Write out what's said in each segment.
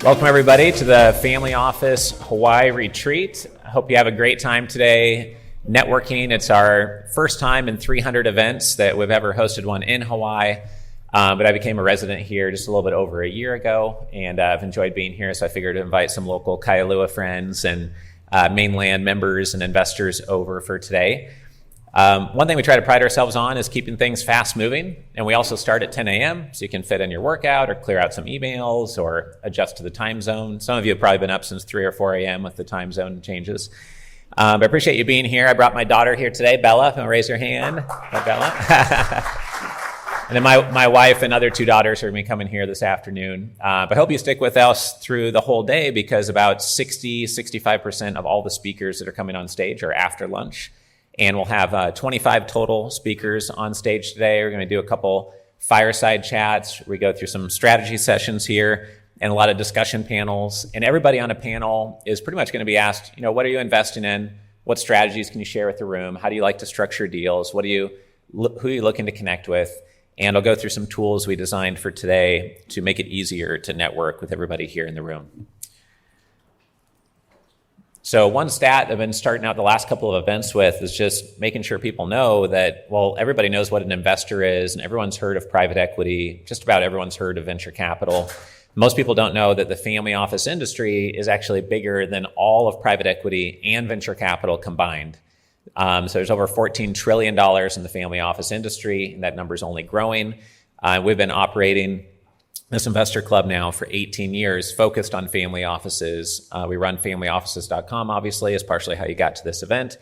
Welcome everybody to the Family Office Hawaii Retreat. I hope you have a great time today networking. It's our first time in 300 events that we've ever hosted one in Hawaii. But I became a resident here just a little bit over a year ago, and I've enjoyed being here, so I figured to invite some local Kailua friends and mainland members and investors over for today. One thing we try to pride ourselves on is keeping things fast moving, and we also start at 10 a.m. so you can fit in your workout or clear out some emails or adjust to the time zone. Some of you have probably been up since 3 or 4 a.m. with the time zone changes. But I appreciate you being here. I brought my daughter here today, Bella. If you want to raise your hand. Hi, Bella. And then my wife and other two daughters are going to be coming here this afternoon. But I hope you stick with us through the whole day, because about 65% of all the speakers that are coming on stage are after lunch. And we'll have 25 total speakers on stage today. We're going to do a couple fireside chats. We go through some strategy sessions here and a lot of discussion panels. And everybody on a panel is pretty much going to be asked, what are you investing in? What strategies can you share with the room? How do you like to structure deals? Who are you looking to connect with? And I'll go through some tools we designed for today to make it easier to network with everybody here in the room. So one stat I've been starting out the last couple of events with is just making sure people know that, everybody knows what an investor is, and everyone's heard of private equity. Just about everyone's heard of venture capital. Most people don't know that the family office industry is actually bigger than all of private equity and venture capital combined. So there's over $14 trillion in the family office industry, and that number is only growing. We've been operating this investor club now for 18 years, focused on family offices. We run familyoffices.com, obviously, is partially how you got to this event.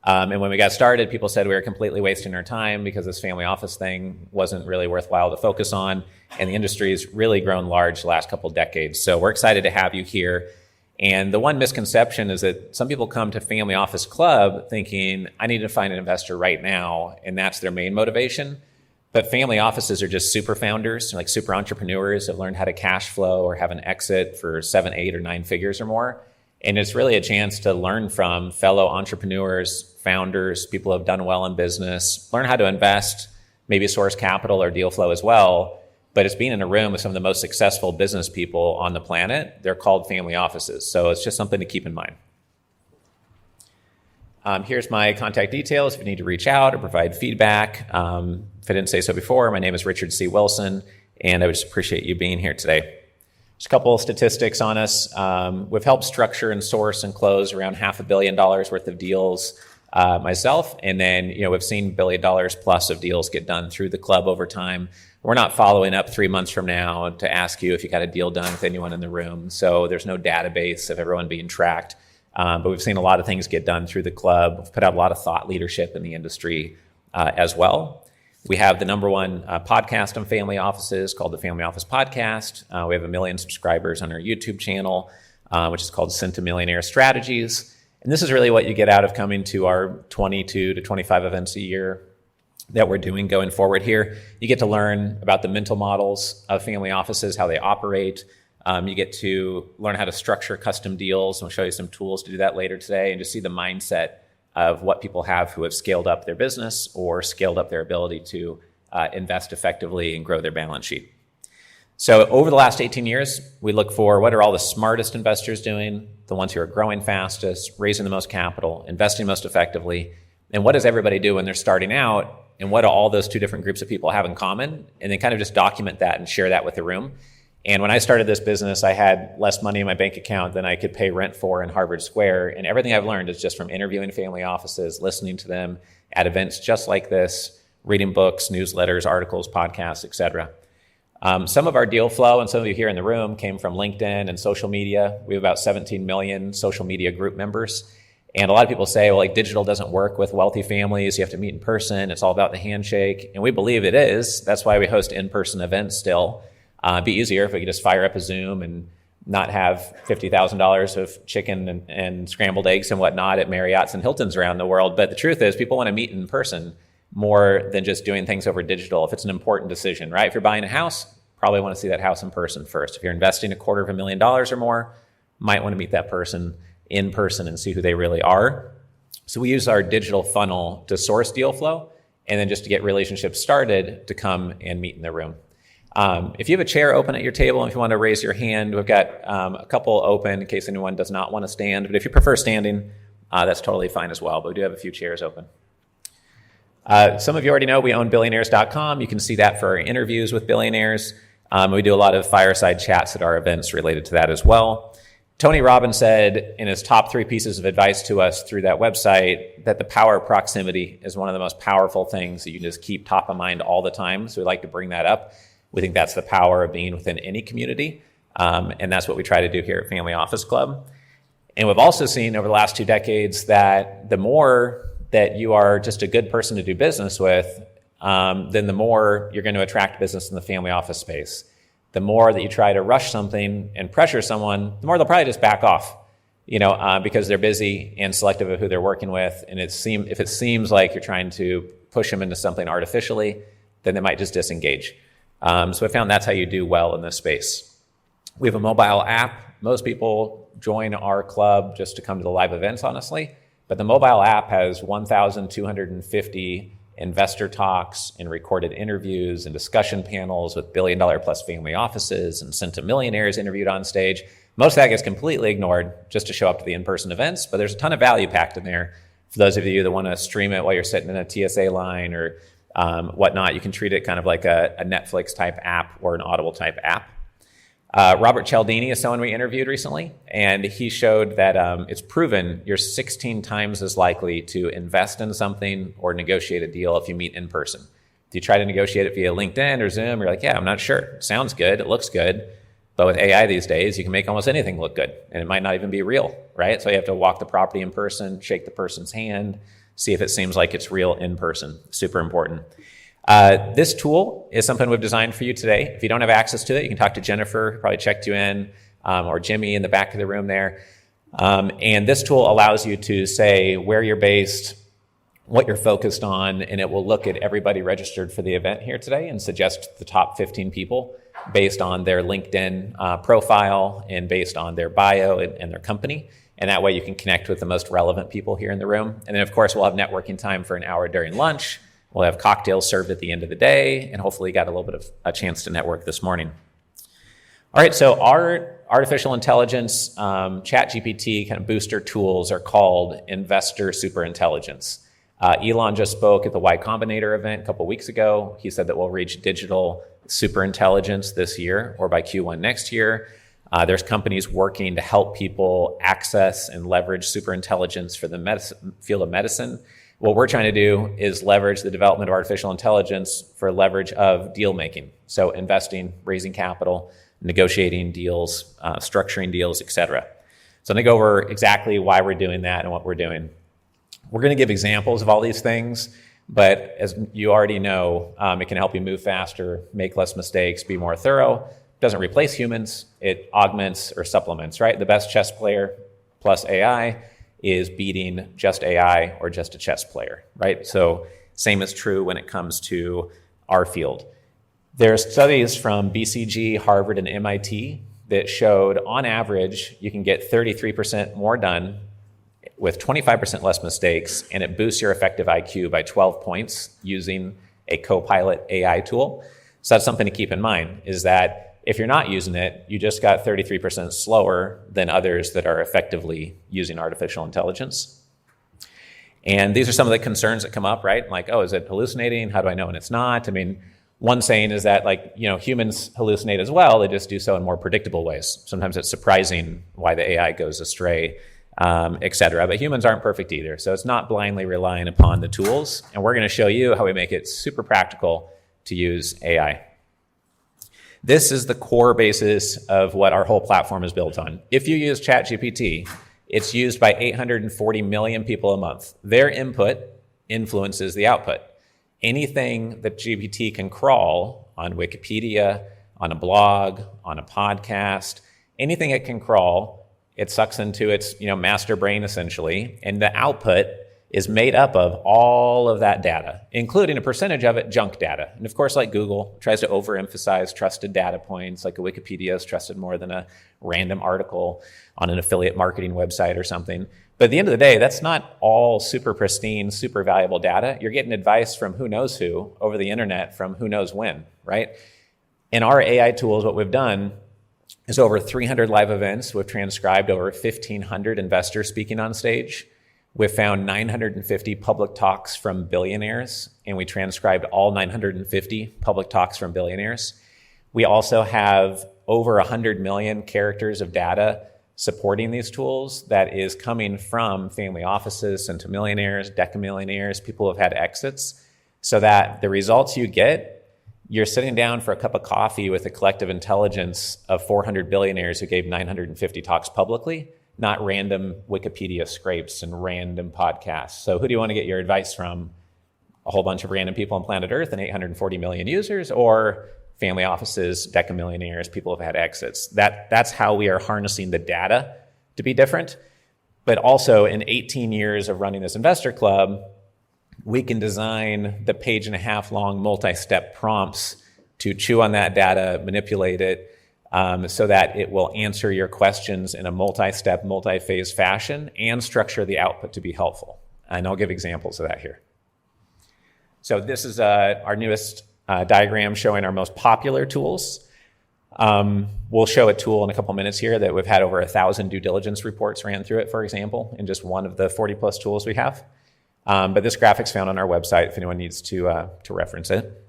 And when we got started, people said we were completely wasting our time because this family office thing wasn't really worthwhile to focus on. And the industry has really grown large the last couple decades. So we're excited to have you here. And the one misconception is that some people come to Family Office Club thinking, I need to find an investor right now, and that's their main motivation. But family offices are just super founders, like super entrepreneurs that learned how to cash flow or have an exit for 7, 8, or 9 figures or more. And it's really a chance to learn from fellow entrepreneurs, founders, people who have done well in business, learn how to invest, maybe source capital or deal flow as well. But it's being in a room with some of the most successful business people on the planet. They're called family offices. So it's just something to keep in mind. Here's my contact details if you need to reach out or provide feedback. If I didn't say so before, my name is Richard C. Wilson, and I would just appreciate you being here today. Just a couple of statistics on us. We've helped structure and source and close around $500 million worth of deals myself, and then we've seen $1 billion plus of deals get done through the club over time. We're not following up 3 months from now to ask you if you got a deal done with anyone in the room, so there's no database of everyone being tracked. But we've seen a lot of things get done through the club. We've put out a lot of thought leadership in the industry as well. We have the number one podcast on family offices called the Family Office Podcast. We have 1 million subscribers on our YouTube channel, which is called Centimillionaire Strategies. And this is really what you get out of coming to our 22 to 25 events a year that we're doing going forward here. You get to learn about the mental models of family offices, how they operate. You get to learn how to structure custom deals. We'll show you some tools to do that later today, and just see the mindset of what people have who have scaled up their business or scaled up their ability to invest effectively and grow their balance sheet. So over the last 18 years, we look for what are all the smartest investors doing, the ones who are growing fastest, raising the most capital, investing most effectively, and what does everybody do when they're starting out, and what do all those two different groups of people have in common, and then kind of just document that and share that with the room. And when I started this business, I had less money in my bank account than I could pay rent for in Harvard Square. And everything I've learned is just from interviewing family offices, listening to them at events just like this, reading books, newsletters, articles, podcasts, etc. Some of our deal flow, and some of you here in the room, came from LinkedIn and social media. We have about 17 million social media group members. And a lot of people say, digital doesn't work with wealthy families. You have to meet in person. It's all about the handshake. And we believe it is. That's why we host in-person events still. It'd be easier if we could just fire up a Zoom and not have $50,000 of chicken and scrambled eggs and whatnot at Marriott's and Hilton's around the world. But the truth is people want to meet in person more than just doing things over digital if it's an important decision, right? If you're buying a house, probably want to see that house in person first. If you're investing $250,000 or more, might want to meet that person in person and see who they really are. So we use our digital funnel to source deal flow and then just to get relationships started to come and meet in the room. If you have a chair open at your table, and if you want to raise your hand, we've got a couple open in case anyone does not want to stand. But if you prefer standing, that's totally fine as well. But we do have a few chairs open. Some of you already know we own billionaires.com. You can see that for our interviews with billionaires. We do a lot of fireside chats at our events related to that as well. Tony Robbins said in his top 3 pieces of advice to us through that website that the power of proximity is one of the most powerful things that you can just keep top of mind all the time. So we like to bring that up. We think that's the power of being within any community. And that's what we try to do here at Family Office Club. And we've also seen over the last 2 decades that the more that you are just a good person to do business with, then the more you're going to attract business in the family office space. The more that you try to rush something and pressure someone, the more they'll probably just back off, because they're busy and selective of who they're working with. And if it seems like you're trying to push them into something artificially, then they might just disengage. So I found that's how you do well in this space. We have a mobile app. Most people join our club just to come to the live events, honestly. But the mobile app has 1,250 investor talks and recorded interviews and discussion panels with billion-dollar-plus family offices and centimillionaires interviewed on stage. Most of that gets completely ignored just to show up to the in-person events, but there's a ton of value packed in there. For those of you that want to stream it while you're sitting in a TSA line or whatnot, you can treat it kind of like a Netflix-type app or an Audible-type app. Robert Cialdini is someone we interviewed recently, and he showed that it's proven you're 16 times as likely to invest in something or negotiate a deal if you meet in person. If you try to negotiate it via LinkedIn or Zoom, you're like, yeah, I'm not sure. It sounds good. It looks good. But with AI these days, you can make almost anything look good, and it might not even be real, right? So you have to walk the property in person, shake the person's hand, see if it seems like it's real in person. Super important. This tool is something we've designed for you today. If you don't have access to it, you can talk to Jennifer, who probably checked you in, or Jimmy in the back of the room there. And this tool allows you to say where you're based, what you're focused on, and it will look at everybody registered for the event here today and suggest the top 15 people based on their LinkedIn profile and based on their bio and their company. And that way you can connect with the most relevant people here in the room. And then, of course, we'll have networking time for an hour during lunch. We'll have cocktails served at the end of the day, and hopefully you got a little bit of a chance to network this morning. All right, so our artificial intelligence ChatGPT kind of booster tools are called investor superintelligence. Elon just spoke at the Y Combinator event a couple weeks ago. He said that we'll reach digital superintelligence this year or by Q1 next year. There's companies working to help people access and leverage superintelligence for the field of medicine. What we're trying to do is leverage the development of artificial intelligence for leverage of deal making. So investing, raising capital, negotiating deals, structuring deals, etc. So I'm going to go over exactly why we're doing that and what we're doing. We're going to give examples of all these things, but as you already know, it can help you move faster, make less mistakes, be more thorough. It doesn't replace humans. It augments or supplements, right? The best chess player plus AI is beating just AI or just a chess player, right? So same is true when it comes to our field. There's studies from BCG, Harvard, and MIT that showed on average you can get 33% more done with 25% less mistakes, and it boosts your effective IQ by 12 points using a Copilot AI tool. So that's something to keep in mind, is that if you're not using it, you just got 33% slower than others that are effectively using artificial intelligence. And these are some of the concerns that come up, right? Like, oh, is it hallucinating? How do I know when it's not? I mean, one saying is that, like, humans hallucinate as well. They just do so in more predictable ways. Sometimes it's surprising why the AI goes astray, et cetera. But humans aren't perfect either. So it's not blindly relying upon the tools. And we're going to show you how we make it super practical to use AI. This is the core basis of what our whole platform is built on. If you use ChatGPT, it's used by 840 million people a month. Their input influences the output. Anything that GPT can crawl on Wikipedia, on a blog, on a podcast, anything it can crawl, it sucks into its master brain essentially, and the output is made up of all of that data, including a percentage of it junk data. And of course, like Google tries to overemphasize trusted data points, like a Wikipedia is trusted more than a random article on an affiliate marketing website or something. But at the end of the day, that's not all super pristine, super valuable data. You're getting advice from who knows who over the internet from who knows when, right? In our AI tools, what we've done is over 300 live events. We've transcribed over 1,500 investors speaking on stage. We've found 950 public talks from billionaires, and we transcribed all 950 public talks from billionaires. We also have over 100 million characters of data supporting these tools that is coming from family offices, centimillionaires, decamillionaires, people who have had exits, so that the results you get, you're sitting down for a cup of coffee with the collective intelligence of 400 billionaires who gave 950 talks publicly, not random Wikipedia scrapes and random podcasts. So who do you want to get your advice from? A whole bunch of random people on planet Earth and 840 million users, or family offices, decamillionaires, people who have had exits? That's how we are harnessing the data to be different. But also in 18 years of running this investor club, we can design the page-and-a-half long multi-step prompts to chew on that data, manipulate it, so that it will answer your questions in a multi-step, multi-phase fashion and structure the output to be helpful. And I'll give examples of that here. So this is our newest diagram showing our most popular tools. We'll show a tool in a couple minutes here that we've had over 1,000 due diligence reports ran through it, for example, in just one of the 40 plus tools we have. But this graphic's found on our website if anyone needs to reference it.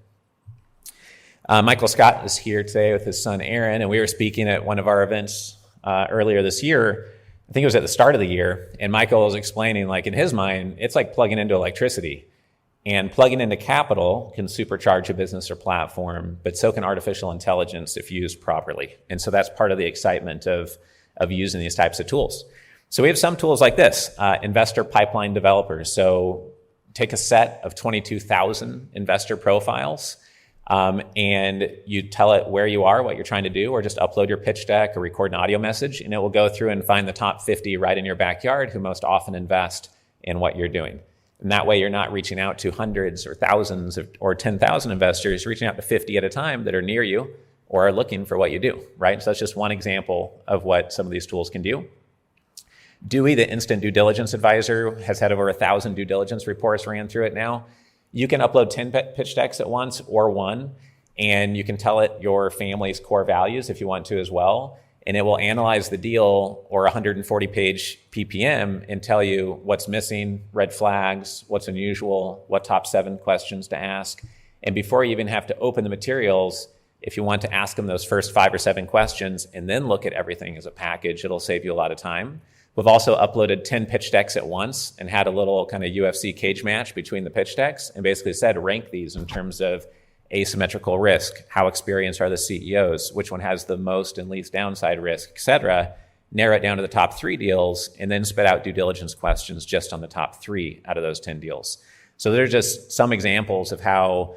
Michael Scott is here today with his son Aaron, and we were speaking at one of our events earlier this year. I think it was at the start of the year, and Michael was explaining, like, in his mind, it's like plugging into electricity. And plugging into capital can supercharge a business or platform, but so can artificial intelligence if used properly. And so that's part of the excitement of using these types of tools. So we have some tools like this, investor pipeline developers. So take a set of 22,000 investor profiles, and you tell it where you are, what you're trying to do, or just upload your pitch deck or record an audio message, and it will go through and find the top 50 right in your backyard who most often invest in what you're doing. And that way you're not reaching out to hundreds or thousands or 10,000 investors, reaching out to 50 at a time that are near you or are looking for what you do, right? So that's just one example of what some of these tools can do. Dewey, the instant due diligence advisor, has had over 1,000 due diligence reports ran through it now. You can upload 10 pitch decks at once or one, and you can tell it your family's core values if you want to as well. And it will analyze the deal or 140-page PPM and tell you what's missing, red flags, what's unusual, what top 7 questions to ask. And before you even have to open the materials, if you want to ask them those first 5 or 7 questions and then look at everything as a package, it'll save you a lot of time. We've also uploaded 10 pitch decks at once and had a little kind of UFC cage match between the pitch decks and basically said, rank these in terms of asymmetrical risk, how experienced are the CEOs, which one has the most and least downside risk, et cetera. Narrow it down to the top 3 deals and then spit out due diligence questions just on the top 3 out of those 10 deals. So there's just some examples of how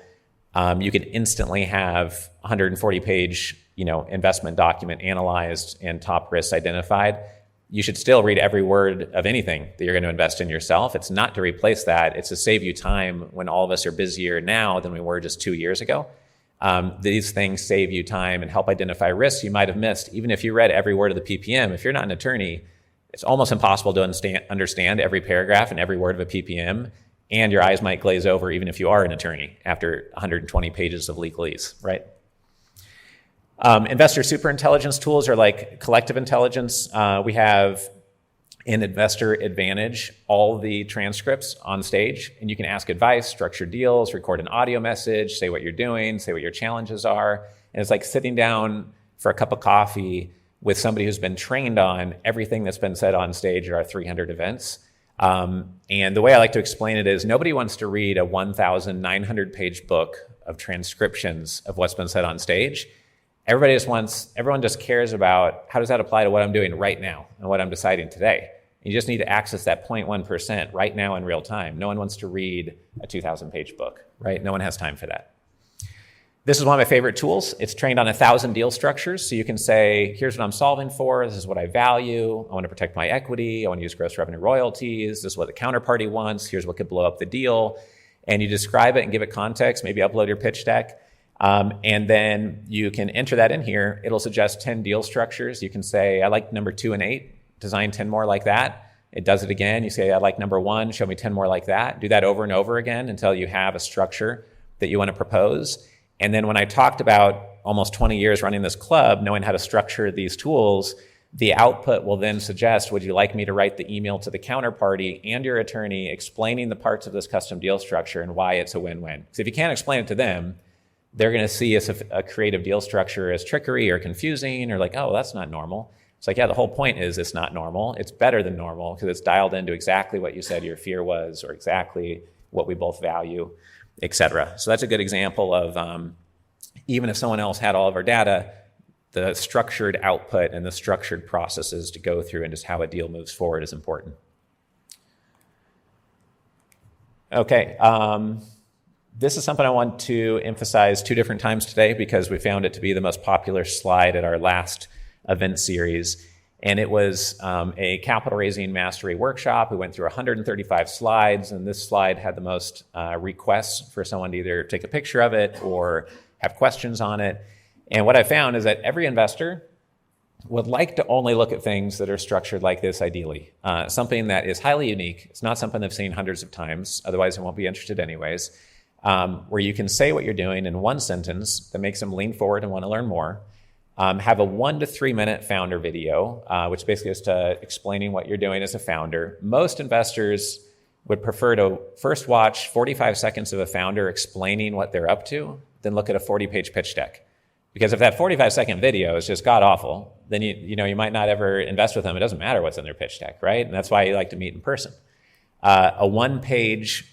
you can instantly have 140-page, investment document analyzed and top risks identified. You should still read every word of anything that you're going to invest in yourself. It's not to replace that. It's to save you time when all of us are busier now than we were just 2 years ago. These things save you time and help identify risks you might have missed. Even if you read every word of the PPM, if you're not an attorney, it's almost impossible to understand every paragraph and every word of a PPM, and your eyes might glaze over even if you are an attorney after 120 pages of legalese, right? Investor superintelligence tools are like collective intelligence. We have in Investor Advantage all the transcripts on stage, and you can ask advice, structure deals, record an audio message, say what you're doing, say what your challenges are. And it's like sitting down for a cup of coffee with somebody who's been trained on everything that's been said on stage at our 300 events. And the way I like to explain it is nobody wants to read a 1,900-page book of transcriptions of what's been said on stage. Everyone just cares about how does that apply to what I'm doing right now and what I'm deciding today. You just need to access that 0.1% right now in real time. No one wants to read a 2,000-page book, right? No one has time for that. This is one of my favorite tools. It's trained on 1,000 deal structures. So you can say, here's what I'm solving for. This is what I value. I want to protect my equity. I want to use gross revenue royalties. This is what the counterparty wants. Here's what could blow up the deal. And you describe it and give it context, maybe upload your pitch deck. And then you can enter that in here. It'll suggest 10 deal structures. You can say, I like number 2 and 8, design 10 more like that. It does it again. You say, I like number 1, show me 10 more like that. Do that over and over again until you have a structure that you want to propose. And then when I talked about almost 20 years running this club, knowing how to structure these tools, the output will then suggest, would you like me to write the email to the counterparty and your attorney explaining the parts of this custom deal structure and why it's a win-win? Because if you can't explain it to them, they're going to see a creative deal structure as trickery or confusing or like, oh, that's not normal. It's like, yeah, the whole point is it's not normal. It's better than normal because it's dialed into exactly what you said your fear was or exactly what we both value, et cetera. So that's a good example of even if someone else had all of our data, the structured output and the structured processes to go through and just how a deal moves forward is important. Okay, this is something I want to emphasize 2 different times today because we found it to be the most popular slide at our last event series. And it was a capital raising mastery workshop. We went through 135 slides, and this slide had the most requests for someone to either take a picture of it or have questions on it. And what I found is that every investor would like to only look at things that are structured like this ideally. Something that is highly unique. It's not something they've seen hundreds of times, otherwise they won't be interested anyways. Where you can say what you're doing in one sentence that makes them lean forward and want to learn more. Have a 1 to 3 minute founder video, which basically is to explaining what you're doing as a founder. Most investors would prefer to first watch 45 seconds of a founder explaining what they're up to, then look at a 40-page pitch deck. Because if that 45-second video is just god-awful, then you might not ever invest with them. It doesn't matter what's in their pitch deck, right? And that's why you like to meet in person. A one-page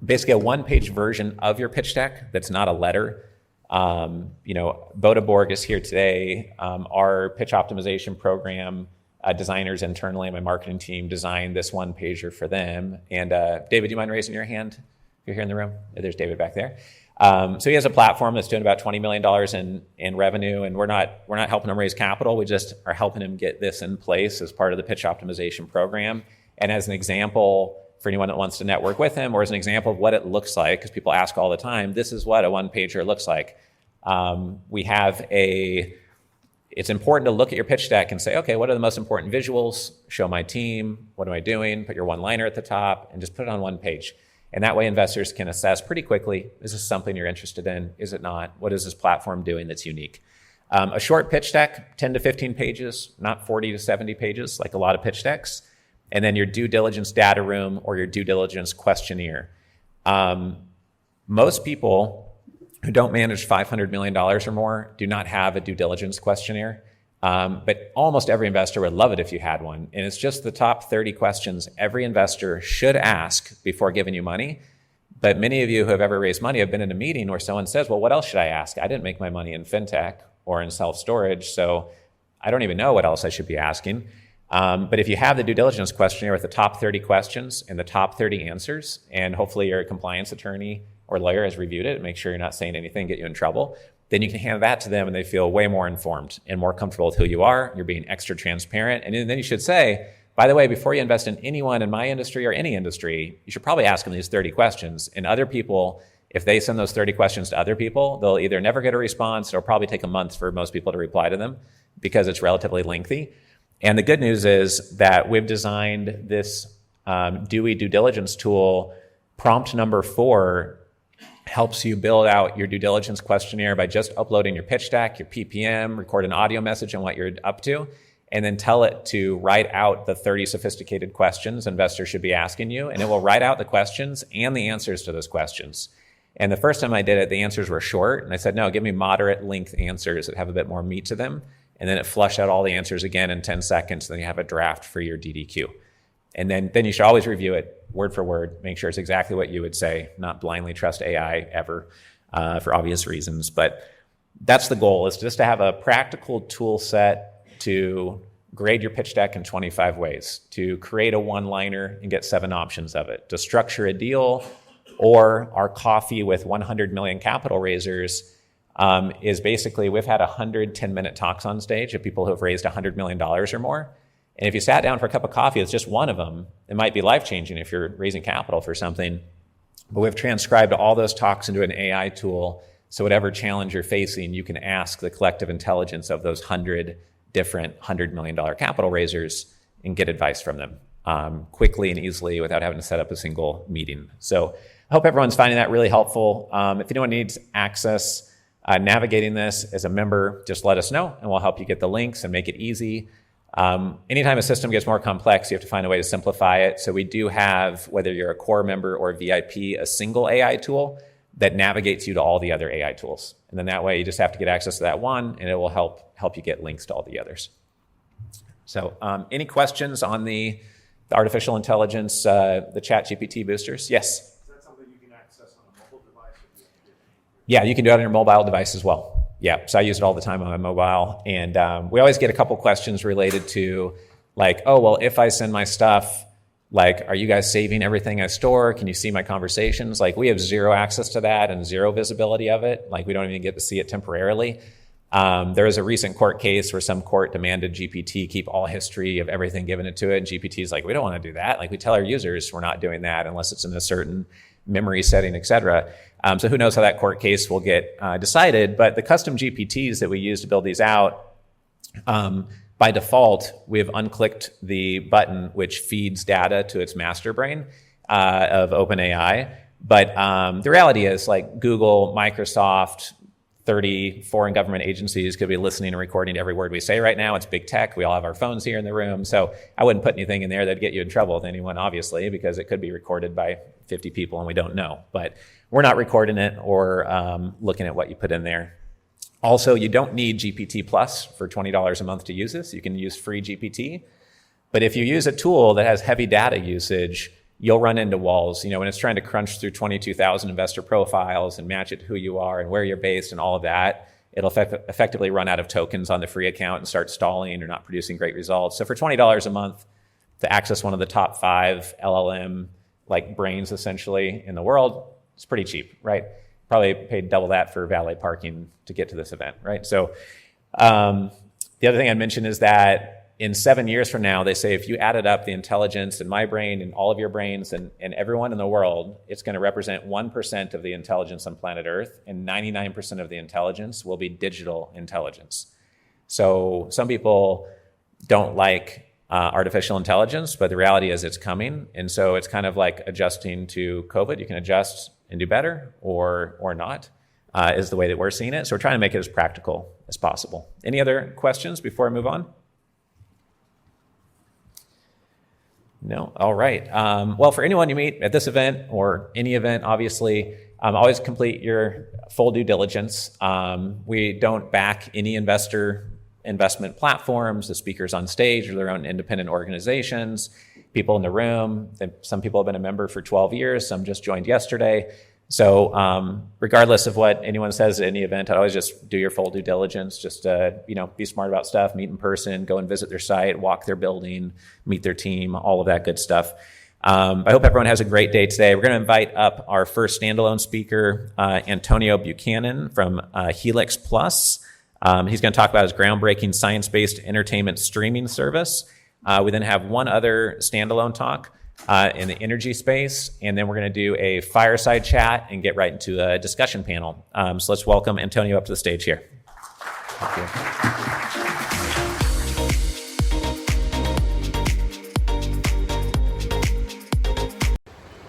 version of your pitch deck that's not a letter. Boda Borg is here today. Our pitch optimization program designers internally, my marketing team designed this one-pager for them. And David, do you mind raising your hand if you're here in the room? There's David back there. So he has a platform that's doing about $20 million in revenue, and we're not helping him raise capital. We just are helping him get this in place as part of the pitch optimization program. And as an example, for anyone that wants to network with him, or as an example of what it looks like, because people ask all the time, this is what a one-pager looks like. It's important to look at your pitch deck and say, okay, what are the most important visuals? Show my team. What am I doing? Put your one-liner at the top and just put it on one page. And that way investors can assess pretty quickly, is this something you're interested in? Is it not? What is this platform doing that's unique? A short pitch deck, 10 to 15 pages, not 40 to 70 pages, like a lot of pitch decks. And then your due diligence data room or your due diligence questionnaire. Most people who don't manage $500 million or more do not have a due diligence questionnaire. But almost every investor would love it if you had one. And it's just the top 30 questions every investor should ask before giving you money. But many of you who have ever raised money have been in a meeting where someone says, well, what else should I ask? I didn't make my money in fintech or in self-storage, so I don't even know what else I should be asking. But if you have the due diligence questionnaire with the top 30 questions and the top 30 answers, and hopefully your compliance attorney or lawyer has reviewed it and make sure you're not saying anything, get you in trouble, then you can hand that to them and they feel way more informed and more comfortable with who you are. You're being extra transparent. And then you should say, by the way, before you invest in anyone in my industry or any industry, you should probably ask them these 30 questions. And other people, if they send those 30 questions to other people, they'll either never get a response or probably take a month for most people to reply to them because it's relatively lengthy. And the good news is that we've designed this Dewey due diligence tool. Prompt number 4 helps you build out your due diligence questionnaire by just uploading your pitch deck, your PPM, record an audio message on what you're up to, and then tell it to write out the 30 sophisticated questions investors should be asking you. And it will write out the questions and the answers to those questions. And the first time I did it, the answers were short. And I said, no, give me moderate length answers that have a bit more meat to them. And then it flushed out all the answers again in 10 seconds. Then you have a draft for your DDQ. And then you should always review it word for word, make sure it's exactly what you would say, not blindly trust AI ever for obvious reasons. But that's the goal, is just to have a practical tool set to grade your pitch deck in 25 ways, to create a one-liner and get 7 options of it, to structure a deal, or our coffee with 100 million capital raisers is basically, we've had 100 10-minute talks on stage of people who have raised $100 million or more. And if you sat down for a cup of coffee, it's just one of them. It might be life-changing if you're raising capital for something. But we've transcribed all those talks into an AI tool, so whatever challenge you're facing, you can ask the collective intelligence of those 100 different $100 million capital raisers and get advice from them quickly and easily without having to set up a single meeting. So I hope everyone's finding that really helpful. If anyone needs access navigating this as a member, just let us know and we'll help you get the links and make it easy. Anytime a system gets more complex, you have to find a way to simplify it. So we do have, whether you're a core member or VIP, a single AI tool that navigates you to all the other AI tools. And then that way you just have to get access to that one and it will help you get links to all the others. So any questions on the artificial intelligence, the ChatGPT boosters? Yes? Is that something you can access on a mobile device? Yeah, you can do it on your mobile device as well. Yeah, so I use it all the time on my mobile. And we always get a couple questions related to like, oh, well, if I send my stuff, like, are you guys saving everything I store? Can you see my conversations? Like, we have zero access to that and zero visibility of it. Like, we don't even get to see it temporarily. There was a recent court case where some court demanded GPT keep all history of everything given it to it. And GPT is like, we don't want to do that. Like, we tell our users we're not doing that unless it's in a certain memory setting, et cetera. So who knows how that court case will get decided. But the custom GPTs that we use to build these out, by default, we have unclicked the button which feeds data to its master brain of OpenAI. But the reality is, like, Google, Microsoft, 30 foreign government agencies could be listening and recording every word we say right now. It's big tech. We all have our phones here in the room. So I wouldn't put anything in there that'd get you in trouble with anyone, obviously, because it could be recorded by 50 people and we don't know. But we're not recording it or looking at what you put in there. Also, you don't need GPT Plus for $20 a month to use this. You can use free GPT. But if you use a tool that has heavy data usage, you'll run into walls. You know, when it's trying to crunch through 22,000 investor profiles and match it to who you are and where you're based and all of that, it'll effectively run out of tokens on the free account and start stalling or not producing great results. So for $20 a month to access one of the top 5 LLM like brains essentially in the world, it's pretty cheap, right? Probably paid double that for valet parking to get to this event, right? So the other thing I'd mention is that in 7 years from now, they say if you added up the intelligence in my brain and all of your brains and everyone in the world, it's going to represent 1% of the intelligence on planet Earth, and 99% of the intelligence will be digital intelligence. So some people don't like artificial intelligence, but the reality is it's coming. And so it's kind of like adjusting to COVID. You can adjust and do better or not, is the way that we're seeing it. So we're trying to make it as practical as possible. Any other questions before I move on? No? All right. Well, for anyone you meet at this event or any event, obviously, always complete your full due diligence. We don't back any investment platforms. The speakers on stage are their own independent organizations. People in the room, some people have been a member for 12 years. Some just joined yesterday. So regardless of what anyone says at any event, I always just do your full due diligence. Just be smart about stuff, meet in person, go and visit their site, walk their building, meet their team, all of that good stuff. I hope everyone has a great day today. We're going to invite up our first standalone speaker, Antonio Buchanan from Helix Plus. He's going to talk about his groundbreaking science-based entertainment streaming service. We then have one other standalone talk in the energy space, and then we're going to do a fireside chat and get right into a discussion panel. So let's welcome Antonio up to the stage here. Thank you.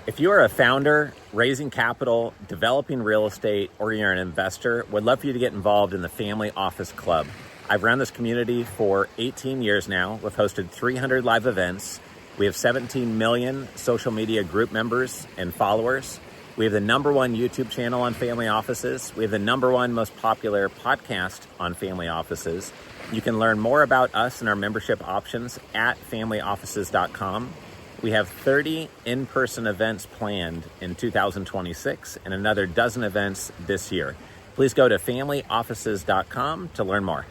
If you are a founder, raising capital, developing real estate, or you're an investor, would love for you to get involved in the Family Office Club. I've run this community for 18 years now. We've hosted 300 live events. We have 17 million social media group members and followers. We have the #1 YouTube channel on family offices. We have the #1 most popular podcast on family offices. You can learn more about us and our membership options at familyoffices.com. We have 30 in-person events planned in 2026 and another dozen events this year. Please go to familyoffices.com to learn more.